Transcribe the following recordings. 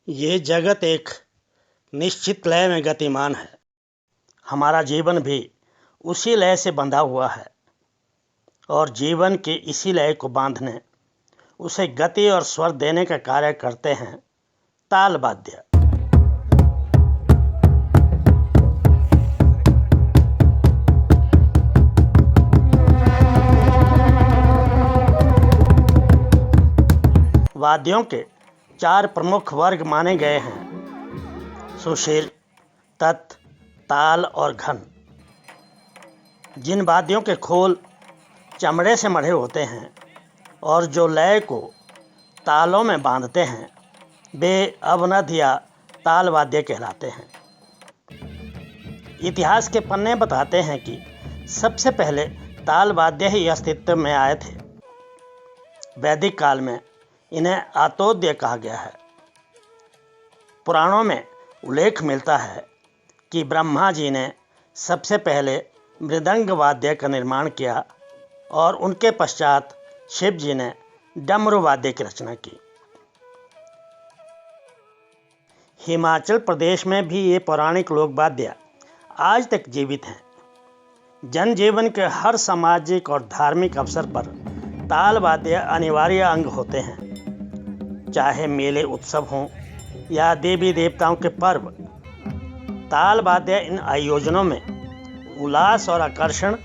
ये जगत एक निश्चित लय में गतिमान है। हमारा जीवन भी उसी लय से बंधा हुआ है और जीवन के इसी लय को बांधने, उसे गति और स्वर देने का कार्य करते हैं ताल वाद्य। वाद्यों के 4 प्रमुख वर्ग माने गए हैं: सुशिर, तत्, ताल और घन। जिन वाद्यों के खोल चमड़े से मढ़े होते हैं और जो लय को तालों में बांधते हैं, वे अवनद या ताल वाद्य कहलाते हैं। इतिहास के पन्ने बताते हैं कि सबसे पहले ताल वाद्य ही अस्तित्व में आए थे। वैदिक काल में इन्हें आतोद्य कहा गया है। पुराणों में उल्लेख मिलता है कि ब्रह्मा जी ने सबसे पहले मृदंग वाद्य का निर्माण किया और उनके पश्चात शिव जी ने डमरू वाद्य की रचना की। हिमाचल प्रदेश में भी ये पौराणिक लोक वाद्य आज तक जीवित हैं। जनजीवन के हर सामाजिक और धार्मिक अवसर पर ताल वाद्य अनिवार्य अंग होते हैं। चाहे मेले उत्सव हों या देवी देवताओं के पर्व, ताल वाद्य इन आयोजनों में उल्लास और आकर्षण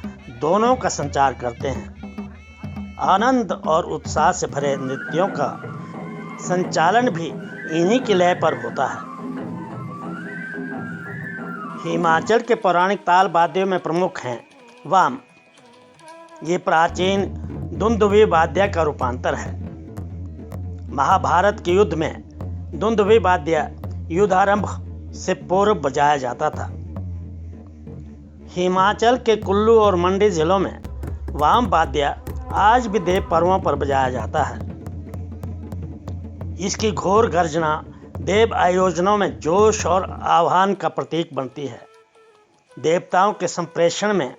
दोनों का संचार करते हैं। आनंद और उत्साह से भरे नृत्यों का संचालन भी इन्हीं की लय पर होता है। हिमाचल के पौराणिक ताल वाद्यों में प्रमुख हैं वाम। ये प्राचीन दुंदुभी वाद्य का रूपांतर है। महाभारत के युद्ध में दुंदुभी वाद्य युद्धारंभ से पूर्व बजाया जाता था। हिमाचल के कुल्लू और मंडी जिलों में वाम वाद्य आज भी देव पर्वों पर बजाया जाता है। इसकी घोर गर्जना देव आयोजनों में जोश और आह्वान का प्रतीक बनती है। देवताओं के संप्रेषण में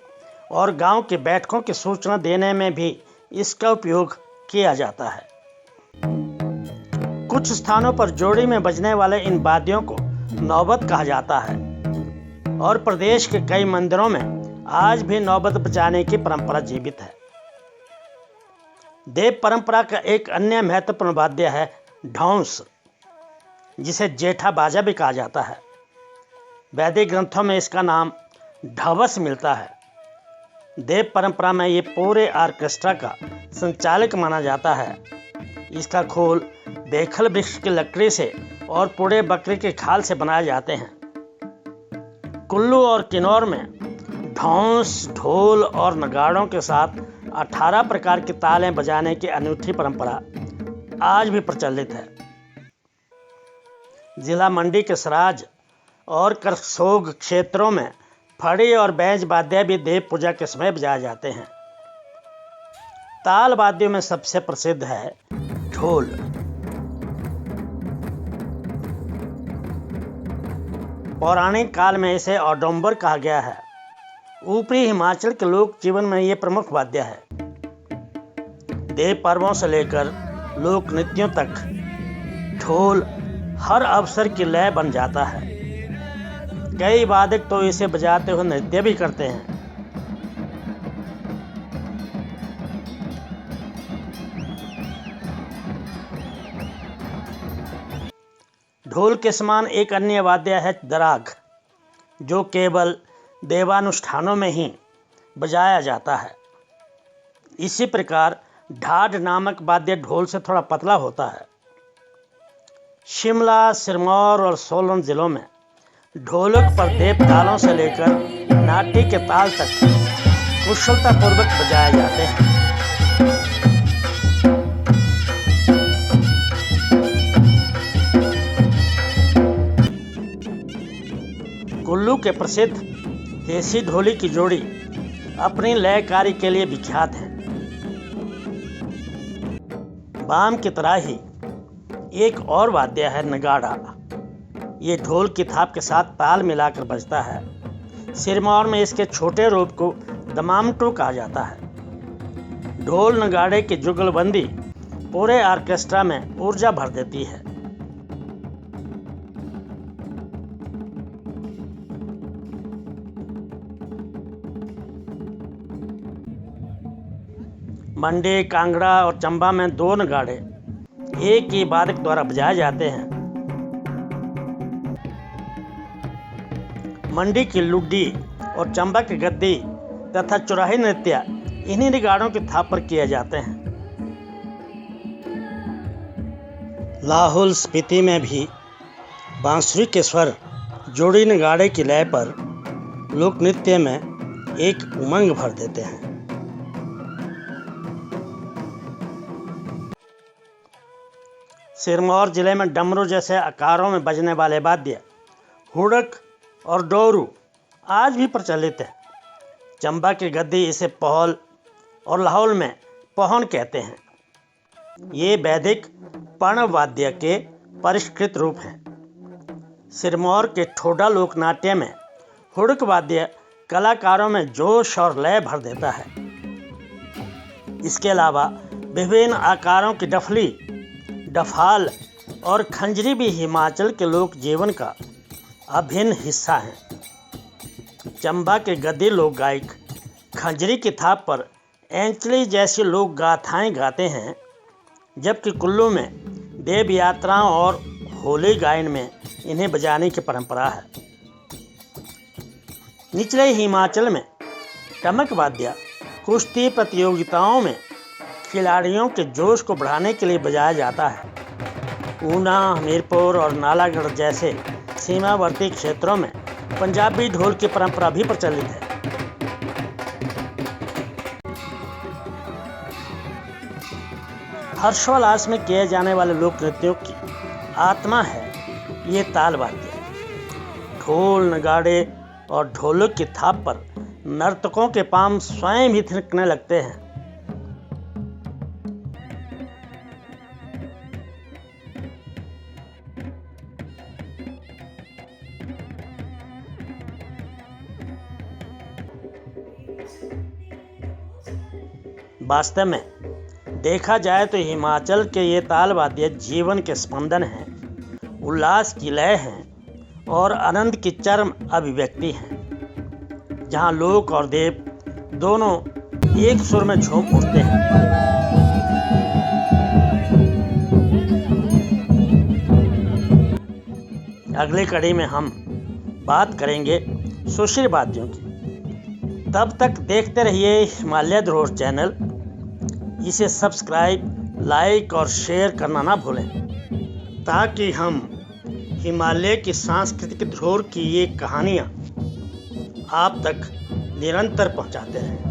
और गांव की बैठकों की सूचना देने में भी इसका उपयोग किया जाता है। कुछ स्थानों पर जोड़ी में बजने वाले इन वाद्यों को नौबत कहा जाता है और प्रदेश के कई मंदिरों में आज भी नौबत बजाने की परंपरा जीवित है। देव परंपरा का एक अन्य महत्वपूर्ण वाद्य है ढौंस, जिसे जेठा बाजा भी कहा जाता है। वैदिक ग्रंथों में इसका नाम ढवस मिलता है। देव परंपरा में ये पूरे ऑर्केस्ट्रा का संचालक माना जाता है। इसका खोल बेखल वृक्ष की लकड़ी से और पूरे बकरी के खाल से बनाए जाते हैं। कुल्लू और किन्नौर में ढौंस, ढोल और नगाड़ों के साथ 18 प्रकार की तालें बजाने की अनूठी परंपरा आज भी प्रचलित है। जिला मंडी के सराज और करसोग क्षेत्रों में फड़ी और बैंज वाद्य भी देव पूजा के समय बजाए जाते हैं। ताल वाद्यों में सबसे प्रसिद्ध है ढोल। पौराणिक काल में इसे औडुंबर कहा गया है। ऊपरी हिमाचल के लोक जीवन में ये प्रमुख वाद्य है। देव पर्वों से लेकर लोक नृत्यों तक ढोल हर अवसर की लय बन जाता है। कई वादक तो इसे बजाते हुए नृत्य भी करते हैं। ढोल के समान एक अन्य वाद्य है दराग, जो केवल देवानुष्ठानों में ही बजाया जाता है। इसी प्रकार ढाड नामक वाद्य ढोल से थोड़ा पतला होता है। शिमला, सिरमौर और सोलन जिलों में ढोलक पर देव तालों से लेकर नाटी के ताल तक कुशलतापूर्वक बजाए जाते हैं। कुल्लू के प्रसिद्ध देसी ढोली की जोड़ी अपनी लयकारी के लिए विख्यात है। बाम की तरह ही एक और वाद्य है नगाड़ा। ये ढोल की थाप के साथ ताल मिलाकर बजता है। सिरमौर में इसके छोटे रूप को दमामटू कहा जाता है। ढोल नगाड़े की जुगलबंदी पूरे ऑर्केस्ट्रा में ऊर्जा भर देती है। मंडी, कांगड़ा और चंबा में 2 नगाड़े एक ही वादक द्वारा बजाए जाते हैं। मंडी की लुड्डी और चंबा की गद्दी तथा चुराही नृत्य इन्हीं नगाड़ों की थाप पर किए जाते हैं। लाहौल स्पीति में भी बांसुरी के स्वर जोड़ी नगाड़े की लय पर लोक नृत्य में एक उमंग भर देते हैं। सिरमौर जिले में डमरू जैसे आकारों में बजने वाले वाद्य हुड़क और डोरू आज भी प्रचलित है। चंबा की गद्दी इसे पहल और लाहौल में पहन कहते हैं। ये वैदिक पर्ण वाद्य के परिष्कृत रूप हैं। सिरमौर के ठोडा लोकनाट्य में हुड़क वाद्य कलाकारों में जोश और लय भर देता है। इसके अलावा विभिन्न आकारों की डफली, डफाल और खंजरी भी हिमाचल के लोक जीवन का अभिन्न हिस्सा हैं। चंबा के गद्दी लोक गायक खंजरी की थाप पर एंचली जैसी लोक गाथाएं गाते हैं, जबकि कुल्लू में देव यात्राओं और होली गायन में इन्हें बजाने की परंपरा है। निचले हिमाचल में टमक वाद्य कुश्ती प्रतियोगिताओं में खिलाड़ियों के जोश को बढ़ाने के लिए बजाया जाता है। ऊना, हमीरपुर और नालागढ़ जैसे सीमावर्ती क्षेत्रों में पंजाबी ढोल की परंपरा भी प्रचलित है। हर्षोल्लास में किए जाने वाले लोक नृत्यों की आत्मा है ये ताल वाद्य। ढोल, नगाड़े और ढोलक की थाप पर नर्तकों के पांव स्वयं ही थिरकने लगते हैं। वास्तव में देखा जाए तो हिमाचल के ये ताल वाद्य जीवन के स्पंदन हैं, उल्लास की लय हैं और आनंद की चरम अभिव्यक्ति हैं, जहां लोक और देव दोनों एक सुर में झूम उठते हैं। अगली कड़ी में हम बात करेंगे सुशील वाद्यों की। तब तक देखते रहिए हिमालय धरोहर चैनल। इसे सब्सक्राइब, लाइक और शेयर करना ना भूलें, ताकि हम हिमालय की सांस्कृतिक धरोहर की ये कहानियाँ आप तक निरंतर पहुँचाते रहें।